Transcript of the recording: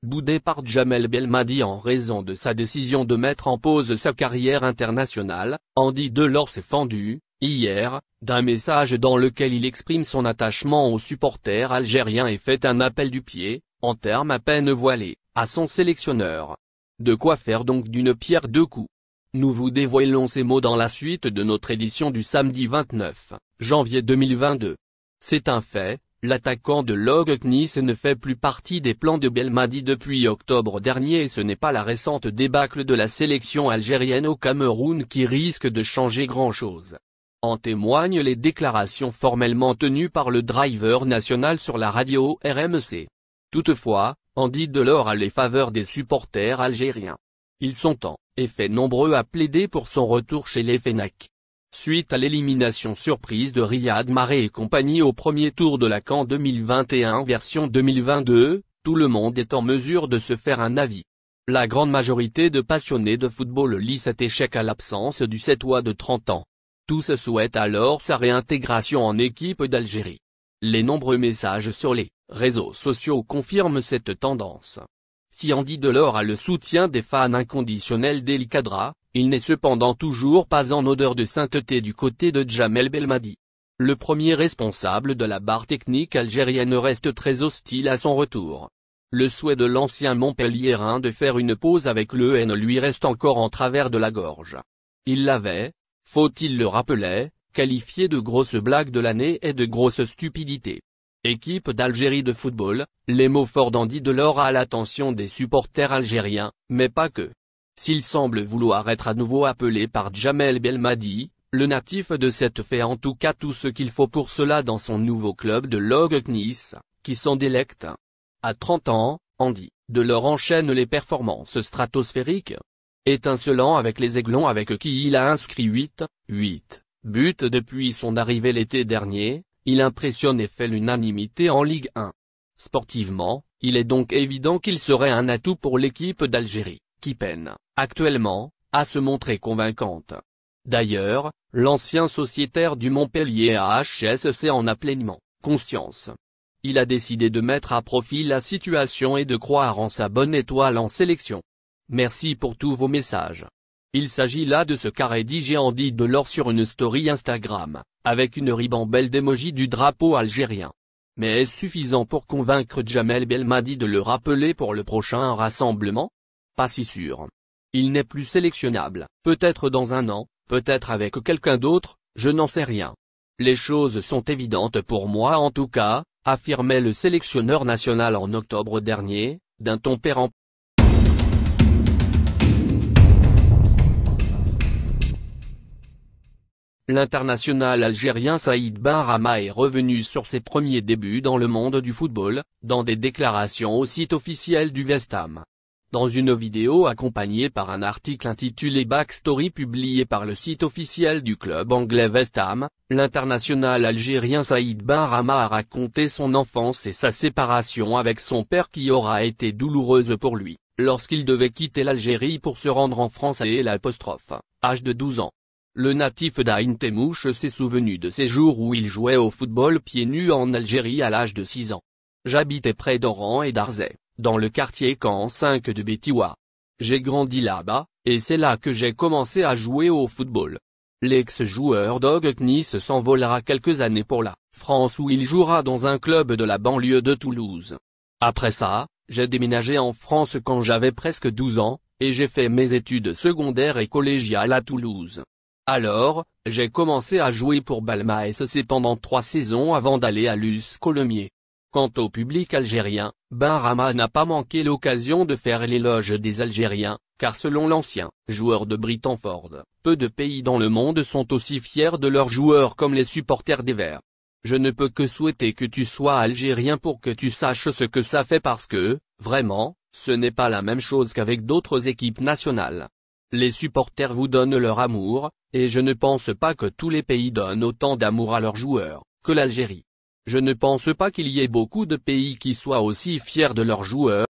boudé par Djamel Belmadi en raison de sa décision de mettre en pause sa carrière internationale. Andy Delors s'est fendu, hier, d'un message dans lequel il exprime son attachement aux supporters algériens et fait un appel du pied, en termes à peine voilés, à son sélectionneur. De quoi faire donc d'une pierre deux coups. Nous vous dévoilons ces mots dans la suite de notre édition du samedi 29 janvier 2022. C'est un fait, l'attaquant de l'OGC Nice ne fait plus partie des plans de Belmadi depuis octobre dernier et ce n'est pas la récente débâcle de la sélection algérienne au Cameroun qui risque de changer grand-chose. En témoignent les déclarations formellement tenues par le driver national sur la radio RMC. Toutefois, Andy Delors a les faveurs des supporters algériens. Ils sont en effet nombreux à plaider pour son retour chez les Fennecs. Suite à l'élimination surprise de Riyad Mahrez et compagnie au premier tour de la CAN 2021 version 2022, tout le monde est en mesure de se faire un avis. La grande majorité de passionnés de football lit cet échec à l'absence du Sétois de 30 ans. Tous souhaitent alors sa réintégration en équipe d'Algérie. Les nombreux messages sur les réseaux sociaux confirment cette tendance. Si Andy Delors a le soutien des fans inconditionnels d'El Khadra, il n'est cependant toujours pas en odeur de sainteté du côté de Djamel Belmadi. Le premier responsable de la barre technique algérienne reste très hostile à son retour. Le souhait de l'ancien Montpelliérain de faire une pause avec l'EN lui reste encore en travers de la gorge. Il l'avait, faut-il le rappeler, qualifié de grosse blague de l'année et de grosse stupidité. Équipe d'Algérie de football, les mots forts d'Andy Delors à l'attention des supporters algériens, mais pas que. S'il semble vouloir être à nouveau appelé par Djamel Belmadi, le natif de cette fait en tout cas tout ce qu'il faut pour cela dans son nouveau club de l'OGC Nice, qui s'en délecte. À 30 ans, Andy Delors enchaîne les performances stratosphériques. Étincelant avec les Aiglons avec qui il a inscrit 8 buts depuis son arrivée l'été dernier, il impressionne et fait l'unanimité en Ligue 1. Sportivement, il est donc évident qu'il serait un atout pour l'équipe d'Algérie, qui peine, actuellement, à se montrer convaincante. D'ailleurs, l'ancien sociétaire du Montpellier AHSC en a pleinement conscience. Il a décidé de mettre à profit la situation et de croire en sa bonne étoile en sélection. Merci pour tous vos messages. Il s'agit là de ce qu'a rédigé Andy Delors sur une story Instagram, avec une ribambelle d'émojis du drapeau algérien. Mais est-ce suffisant pour convaincre Djamel Belmadi de le rappeler pour le prochain rassemblement? Pas si sûr. Il n'est plus sélectionnable, peut-être dans un an, peut-être avec quelqu'un d'autre, je n'en sais rien. Les choses sont évidentes pour moi en tout cas, affirmait le sélectionneur national en octobre dernier, d'un ton péremptoire. L'international algérien Saïd Benrahma est revenu sur ses premiers débuts dans le monde du football, dans des déclarations au site officiel du West Ham. Dans une vidéo accompagnée par un article intitulé Backstory publié par le site officiel du club anglais West Ham, l'international algérien Saïd Benrahma a raconté son enfance et sa séparation avec son père qui aura été douloureuse pour lui, lorsqu'il devait quitter l'Algérie pour se rendre en France à l'âge de 12 ans. Le natif d'Ain Temouche s'est souvenu de ces jours où il jouait au football pieds nus en Algérie à l'âge de 6 ans. J'habitais près d'Oran et d'Arzé, dans le quartier Camp 5 de Bétiwa. J'ai grandi là-bas, et c'est là que j'ai commencé à jouer au football. L'ex-joueur d'OGC Nice s'envolera quelques années pour la France où il jouera dans un club de la banlieue de Toulouse. Après ça, j'ai déménagé en France quand j'avais presque 12 ans, et j'ai fait mes études secondaires et collégiales à Toulouse. Alors, j'ai commencé à jouer pour Balma SC pendant 3 saisons avant d'aller à l'US Colomiers. Quant au public algérien, Benrahma n'a pas manqué l'occasion de faire l'éloge des Algériens, car selon l'ancien joueur de Brighton-Ford, peu de pays dans le monde sont aussi fiers de leurs joueurs comme les supporters des Verts. Je ne peux que souhaiter que tu sois algérien pour que tu saches ce que ça fait parce que, vraiment, ce n'est pas la même chose qu'avec d'autres équipes nationales. Les supporters vous donnent leur amour, et je ne pense pas que tous les pays donnent autant d'amour à leurs joueurs, que l'Algérie. Je ne pense pas qu'il y ait beaucoup de pays qui soient aussi fiers de leurs joueurs.